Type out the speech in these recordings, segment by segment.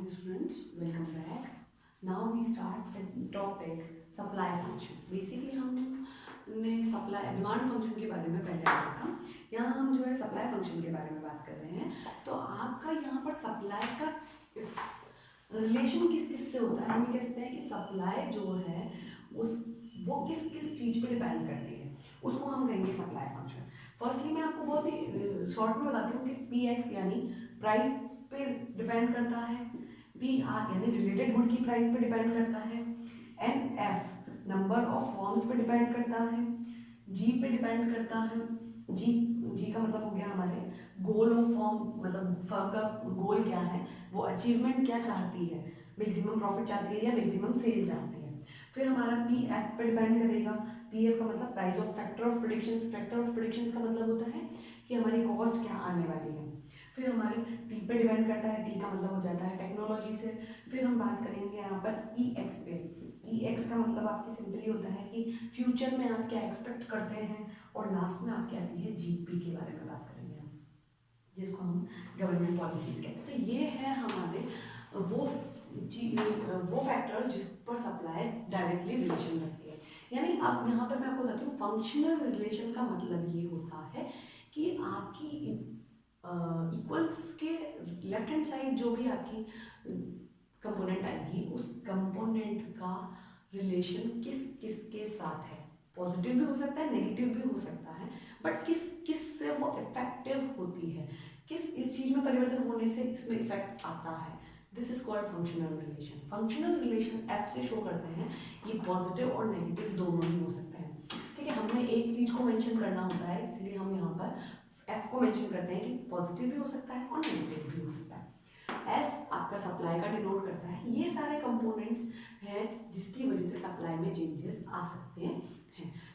morning students, welcome back. Now we start the topic supply function. Basically हमने supply demand function के बारे में पहले पढ़ा था. यहाँ हम जो है सप्लाई फंक्शन के बारे में बात कर रहे हैं. तो आपका यहाँ पर सप्लाई का रिलेशन किस किस से होता है. हम ये कह सकते हैं कि सप्लाई जो है वो किस किस चीज़ पे डिपेंड करती है, उसको हम कहेंगे सप्लाई फंक्शन. फर्स्टली मैं आपको बहुत ही शॉर्ट में बताती हूँ कि पी एक्स यानी प्राइस पे डिपेंड करता है, पी आर यानी रिलेटेड गुड की प्राइस पे डिपेंड करता है, N F number of forms पे डिपेंड करता है, जी पे डिपेंड करता है. जी जी का मतलब हो गया हमारे गोल ऑफ फॉर्म, मतलब फर्म का गोल क्या है, वो अचीवमेंट क्या चाहती है, मैक्सिमम प्रॉफिट चाहती है या मैक्सिमम सेल चाहती है. फिर हमारा पी एफ पे डिपेंड करेगा. पी एफ का मतलब price of factor of predictions. Factor of predictions का मतलब होता है कि हमारी कॉस्ट क्या आने वाली है. फिर हमारे टी पे डिपेंड करता है, टी का मतलब हो जाता है टेक्नोलॉजी से. फिर हम बात करेंगे यहाँ पर ई एक्स पे. ई एक्स का मतलब आपकी सिंपली होता है कि फ्यूचर में आप क्या एक्सपेक्ट करते हैं. और लास्ट में आपकी आती है जीपी के बारे में बात करेंगे हम, जिसको हम गवर्नमेंट पॉलिसीज कहते हैं. तो ये है हमारे वो फैक्टर्स जिस पर सप्लाई डायरेक्टली रिलेशन रखती है. यानी अब यहाँ पर मैं आपको बताती हूँ फंक्शनल रिलेशन का मतलब ये होता है कि आपकी इक्वल्स के लेफ्ट हैंड साइड जो भी आपकी कंपोनेंट आएगी उस कंपोनेंट का रिलेशन किस किस के साथ है. पॉजिटिव भी हो सकता है, नेगेटिव भी हो सकता है, बट किस किस से वो इफेक्टिव होती है, किस इस चीज में परिवर्तन होने से इसमें इफेक्ट आता है. This is called functional relation. Functional relation F से शो करते हैं. ये पॉजिटिव और नेगेटिव दोनों ही हो सकते हैं. ठीक है, हमें एक चीज को मेंशन करना होता है, इसलिए हम यहाँ पर एफ को मेंशन करते हैं कि पॉजिटिव भी हो सकता है और नेगेटिव भी हो सकता है. एस आपका सप्लाई का डिनोट करता है. ये सारे कंपोनेंट्स हैं जिसकी वजह से सप्लाई में चेंजेस आ सकते हैं.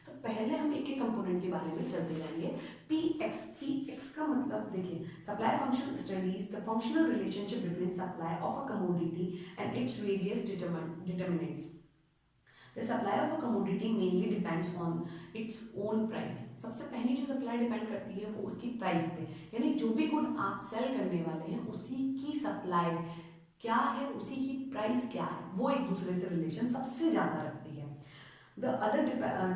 तो पहले हम एक एक कंपोनेंट के बारे में चलते जाएंगे. पी एक्स का मतलब देखिए, supply function studies the functional relationship between supply of a commodity and its various determinants. The supply of a commodity mainly depends on its own price. सबसे पहली जो सप्लाई डिपेंड करती है वो उसकी प्राइस पे, यानी जो भी गुड आप सेल करने वाले हैं उसी की सप्लाई क्या है, उसी की प्राइस क्या है, वो एक दूसरे से रिलेशन सबसे ज़्यादा रखती है. The other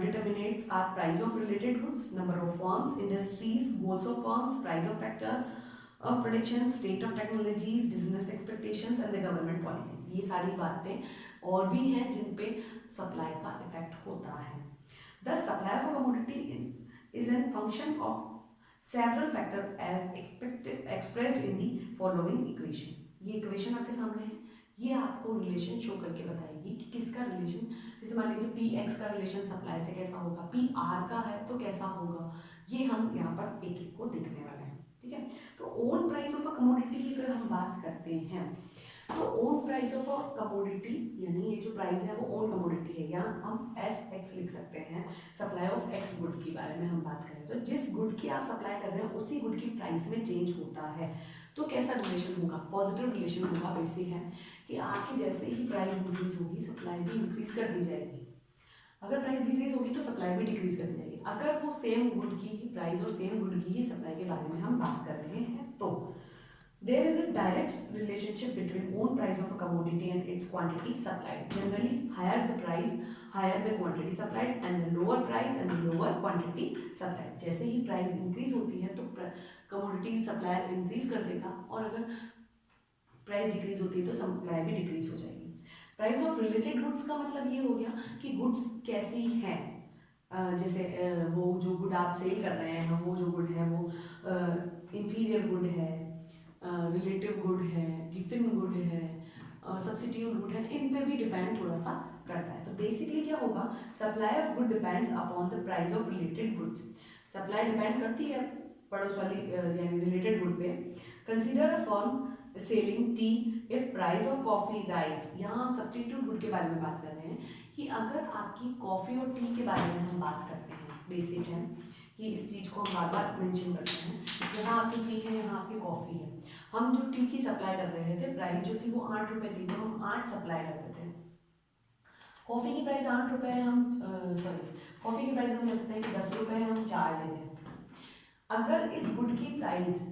determinants are price of related goods, number of firms, industries, goals of firms, price of factor of prediction, state of technologies, business expectations and the government policies. ये सारी बातें और भी हैं जिन पे सप्लाई का इफेक्ट होता है. Thus, supply of a commodity is a function of several factors as expressed in the following equation. ये इक्वेशन आपके सामने है. ये आपको रिलेशन शो करके बताएगी कि किसका रिलेशन, जैसे मान लीजिए पी एक्स का रिलेशन सप्लाई से कैसा होगा, पी आर का है तो कैसा होगा, ये हम यहाँ पर एक एक को देखने वाले हैं. ठीक है, तो own price of a commodity की अगर हम बात करते हैं तो own price of a commodity यानी ये जो प्राइस है वो ओन कमोडिटी है. यहाँ हम एस एक्स लिख सकते हैं. सप्लाई ऑफ एक्स गुड के बारे में हम बात करें तो जिस गुड की आप सप्लाई कर रहे हैं उसी गुड की प्राइस में चेंज होता है. तो कैसा रिलेशन होगा, पॉजिटिव रिलेशन होगा. बेसिक है कि आपकी जैसे ही प्राइस इंक्रीज होगी सप्लाई भी इंक्रीज कर दी जाएगी. अगर प्राइस डिक्रीज होगी तो सप्लाई भी डिक्रीज कर दी जाएगी. अगर वो सेम गुड की ही प्राइस और सेम गुड की ही सप्लाई के बारे में हम बात कर रहे हैं तो there is a direct relationship between own price of a commodity and its quantity supplied. Generally, higher the price, higher the quantity supplied, and the lower price and the lower quantity supplied. जैसे ही price increase होती है तो commodity supplier increase कर देगा, और अगर price decrease होती है तो सप्लाई भी डिक्रीज हो जाएगी. प्राइस ऑफ रिलेटेड गुड्स का मतलब ये हो गया कि गुड्स कैसी हैं. जैसे वो जो गुड आप सेल कर रहे हैं वो जो गुड है वो इंफीरियर गुड है, रिलेटिव गुड है, गिवन गुड है, सब्सिट्यूट गुड है, इन पे भी डिपेंड थोड़ा सा करता है. तो बेसिकली क्या होगा, supply of good depends upon the price of related goods. Supply depend करती है पड़ोस वाली यानी रिलेटेड गुड पे. Consider a firm selling T if price of coffee rise. यहाँ हम सब्सिट्यूट गुड के बारे में बात कर रहे हैं कि अगर आपकी कॉफी और टी के बारे में हम बात करते हैं. बेसिक है कि इस चीज़ को हम बार बार मेंशन करते हैं. यहाँ आपकी टी है, यहाँ आपकी कॉफ़ी है. हम जो टी की सप्लाई कर रहे थे प्राइस जो थी वो 8 रुपये थी तो हम 8 सप्लाई करते थे. कॉफ़ी की प्राइस 8 रुपये है, हम कॉफ़ी की प्राइस हम कह सकते हैं कि 10 रुपये है, हम 4 देते हैं. अगर इस गुड की प्राइस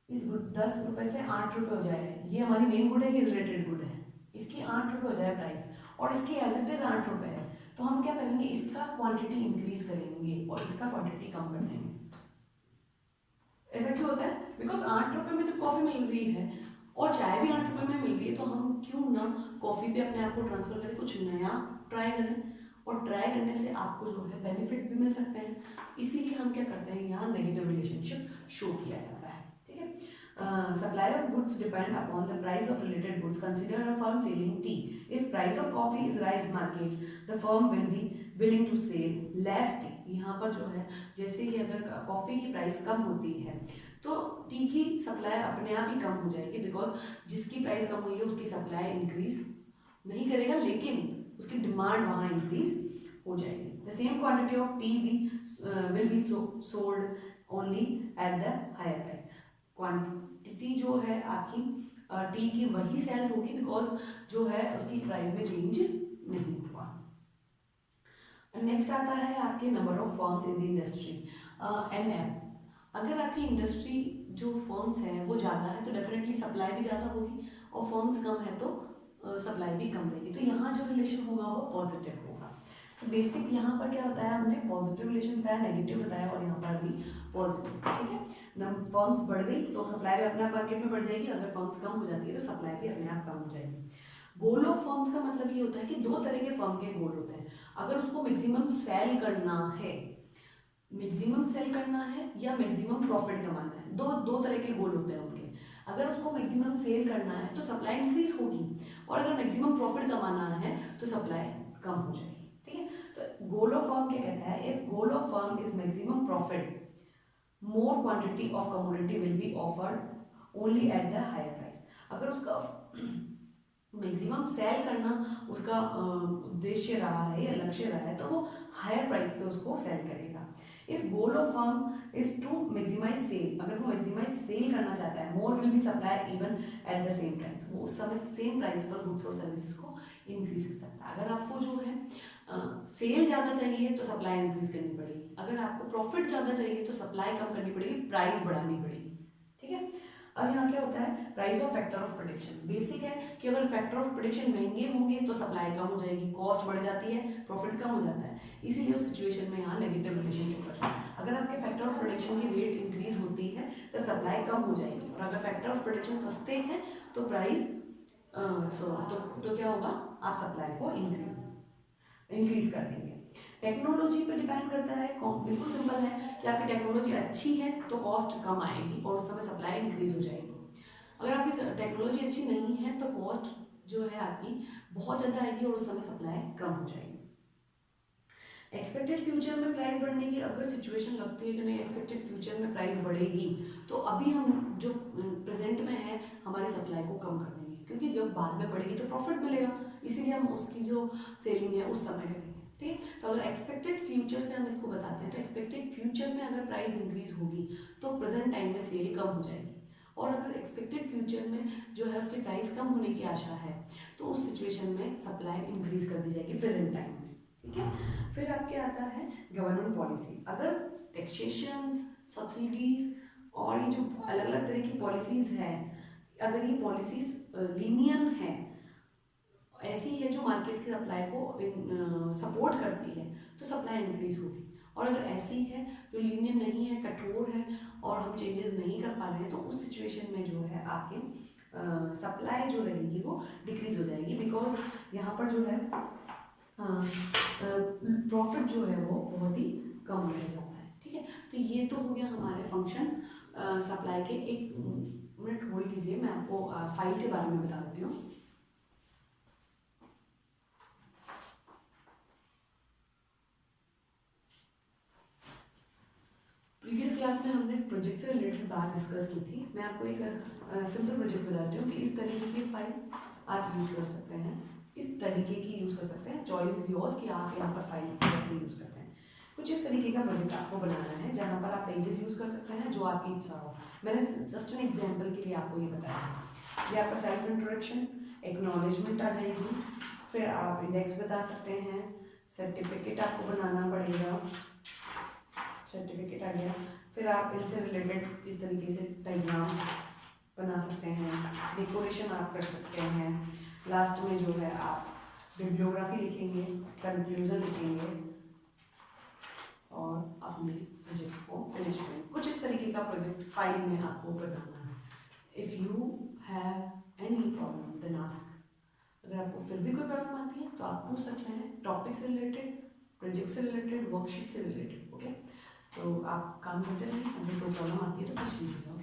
इस 10 रुपये से 8 रुपये हो जाए, ये हमारी मेन गुड है, ये रिलेटेड गुड है, इसकी 8 रुपये हो जाए प्राइस और इसकी एज इट इज 8 रुपये है, तो हम क्या करेंगे, इसका क्वांटिटी इंक्रीज करेंगे और इसका क्वांटिटी कम कर देंगे। ऐसा क्यों होता है? बिकॉज 8 रुपये में जब कॉफी मिल रही है और चाय भी 8 रुपये में मिल रही है, तो हम क्यों ना कॉफी पे अपने आप को ट्रांसफर करें, कुछ नया ट्राई करें, और ट्राई करने से आपको जो है बेनिफिट भी मिल सकते हैं। इसीलिए हम क्या करते हैं, यहाँ नेगेटिव रिलेशनशिप शो किया जाता है। ठीक है, supply of goods depend upon the price of related goods. Consider a firm selling tea. If price of coffee is rise market, the firm will be willing to sell less tea. यहाँ पर जो है, जैसे ही अगर coffee की price कम होती है तो टी की सप्लाई अपने आप ही कम हो जाएगी, बिकॉज जिसकी प्राइस कम हुई है उसकी सप्लाई इंक्रीज नहीं करेगा, लेकिन उसकी डिमांड वहाँ इंक्रीज हो जाएगी। The same quantity of T will be sold only at the higher price. Quantity जो है आपकी टी की वही सेल होगी, बिकॉज जो है उसकी प्राइस में चेंज नहीं हुआ। नेक्स्ट आता है आपके number of firms in the industry, NF। अगर आपकी इंडस्ट्री जो फर्म्स हैं वो ज़्यादा है तो डेफिनेटली सप्लाई भी ज़्यादा होगी, और फर्म्स कम है तो सप्लाई भी कम रहेगी, तो यहाँ जो रिलेशन होगा वो पॉजिटिव होगा। तो बेसिक यहाँ पर क्या होता है, हमने पॉजिटिव रिलेशन बताया, नेगेटिव बताया, और यहाँ पर भी पॉजिटिव। ठीक है, फर्म्स बढ़ गई तो सप्लाई भी अपने आप मार्केट में बढ़ जाएगी, अगर फर्म्स कम हो जाती है तो सप्लाई भी अपने आप कम हो जाएगी। गोल ऑफ फर्म्स का मतलब ये होता है कि दो तरह के फर्म के गोल होते हैं। अगर उसको मैक्सिमम सेल करना है, मैक्सिमम सेल करना है या मैक्सिमम प्रॉफिट कमाना है, दो तरह के गोल होते हैं उनके। अगर उसको मैक्सिमम सेल करना है तो सप्लाई इंक्रीज होगी, और अगर मैक्सिमम प्रॉफिट कमाना है तो सप्लाई कम हो जाएगी। ठीक है, तो गोल ऑफ फर्म क्या कहता है, if goal of firm is maximum profit, more quantity of commodity will be offered only at the higher price. अगर उसका मैक्सिमम सेल करना उसका उद्देश्य रहा है या लक्ष्य रहा है, तो वो हायर प्राइस पे उसको सेल करेगा। If goal of firm is to maximize sale, अगर वो मैक्सिमाइज सेल करना चाहता है, more will be supply even at the same price, वो उस समय सेम प्राइस पर गुड्स और सर्विसेज को इंक्रीज कर सकता है। अगर आपको जो है सेल ज़्यादा चाहिए तो सप्लाई इंक्रीज करनी पड़ेगी, अगर आपको प्रॉफिट ज़्यादा चाहिए तो सप्लाई कम करनी पड़ेगी, प्राइस बढ़ानी पड़ेगी। ठीक है, अब यहाँ क्या होता है, price of factor of production. Basic है कि अगर फैक्टर ऑफ प्रोडक्शन महंगे होंगे तो सप्लाई कम हो जाएगी, कॉस्ट बढ़ जाती है, प्रॉफिट कम हो जाता है, इसीलिए उस सिचुएशन में यहाँ नेगेटिव रिलेशन शो करता है। अगर आपके फैक्टर ऑफ प्रोडक्शन की रेट इंक्रीज होती है तो सप्लाई कम हो जाएगी, और अगर फैक्टर ऑफ प्रोडक्शन सस्ते हैं तो प्राइस तो क्या होगा, आप सप्लाई को इंक्रीज कर देंगे। टेक्नोलॉजी पे डिपेंड करता है, बिल्कुल सिंपल है कि आपकी टेक्नोलॉजी अच्छी है तो कॉस्ट कम आएगी और उस समय सप्लाई इंक्रीज हो जाएगी। अगर आपकी टेक्नोलॉजी अच्छी नहीं है तो कॉस्ट जो है आपकी बहुत ज़्यादा आएगी और उस समय सप्लाई कम हो जाएगी। एक्सपेक्टेड फ्यूचर में प्राइस बढ़ने की अगर सिचुएशन लगती है कि नहीं, एक्सपेक्टेड फ्यूचर में प्राइस बढ़ेगी, तो अभी हम जो प्रेजेंट में है हमारी सप्लाई को कम कर देंगे, क्योंकि जब बाद में बढ़ेगी तो प्रॉफिट मिलेगा, इसीलिए हम उसकी जो सेलिंग है उस समय करेंगे। ठीक है, तो अगर एक्सपेक्टेड फ्यूचर से हम इसको बताते हैं तो एक्सपेक्टेड फ्यूचर में अगर प्राइस इंक्रीज होगी तो प्रेजेंट टाइम में सेल कम हो जाएगी, और अगर एक्सपेक्टेड फ्यूचर में जो है उसकी प्राइस कम होने की आशा है तो उस सिचुएशन में सप्लाई इंक्रीज कर दी जाएगी प्रेजेंट टाइम में। ठीक है, फिर आपके आता है गवर्नमेंट पॉलिसी। अगर टैक्सेशन, सब्सिडीज और ये जो अलग अलग तरह की पॉलिसीज है, अगर ये पॉलिसीज लीनियन है, ऐसी है जो मार्केट की सप्लाई को सपोर्ट करती है, तो सप्लाई इंक्रीज होगी, और अगर ऐसी है जो लीनियन नहीं है, कठोर है और हम चेंजेस नहीं कर पा रहे हैं, तो उस सिचुएशन में जो है आपके सप्लाई जो रहेगी वो डिक्रीज हो जाएगी, बिकॉज यहाँ पर जो है प्रॉफिट जो है वो बहुत ही कम रह जाता है। ठीक है, तो ये तो हो गया हमारे फंक्शन सप्लाई के। एक मिनट होल्ड कीजिए, मैं आपको फाइल के बारे में बता देती हूँ। प्रीवियस क्लास में हमने प्रोजेक्ट से रिलेटेड बात डिस्कस की थी। मैं आपको एक सिंपल प्रोजेक्ट बताती हूँ कि इस तरीके की फाइल आप यूज़ कर सकते हैं, इस तरीके की यूज़ कर सकते हैं, चॉइस इज योर्स कि आप यहाँ पर फाइल कैसे यूज़ करते हैं। कुछ इस तरीके का प्रोजेक्ट आपको बनाना है जहाँ पर आप पेजेस यूज़ कर सकते हैं जो आपकी इच्छा हो। मैंने जस्ट एन एग्जाम्पल के लिए आपको ये बताया है। ये आपका सेल्फ इंट्रोडक्शन, एक्नॉलेजमेंट आ जाएगी, फिर आप इंडेक्स बता सकते हैं, सर्टिफिकेट आपको बनाना पड़ेगा, सर्टिफिकेट आ गया, फिर आप इनसे रिलेटेड इस तरीके से डायग्राम्स बना सकते हैं, डेकोरेशन आप कर सकते हैं। लास्ट में जो है आप बिब्लियोग्राफी लिखेंगे, कंक्लूजन लिखेंगे और अपने प्रोजेक्ट को फिनिश करेंगे। कुछ इस तरीके का प्रोजेक्ट फाइल में आपको बनाना है। If you have any problem then ask. अगर आपको फिर भी कोई प्रॉब्लम आती है तो आप पूछ सकते हैं, टॉपिक से रिलेटेड, प्रोजेक्ट से रिलेटेड, वर्कशीट से रिलेटेड। ओके, तो आप काम करते रहें, अगर कोई प्रॉब्लम आती है तो कुछ नहीं होगा।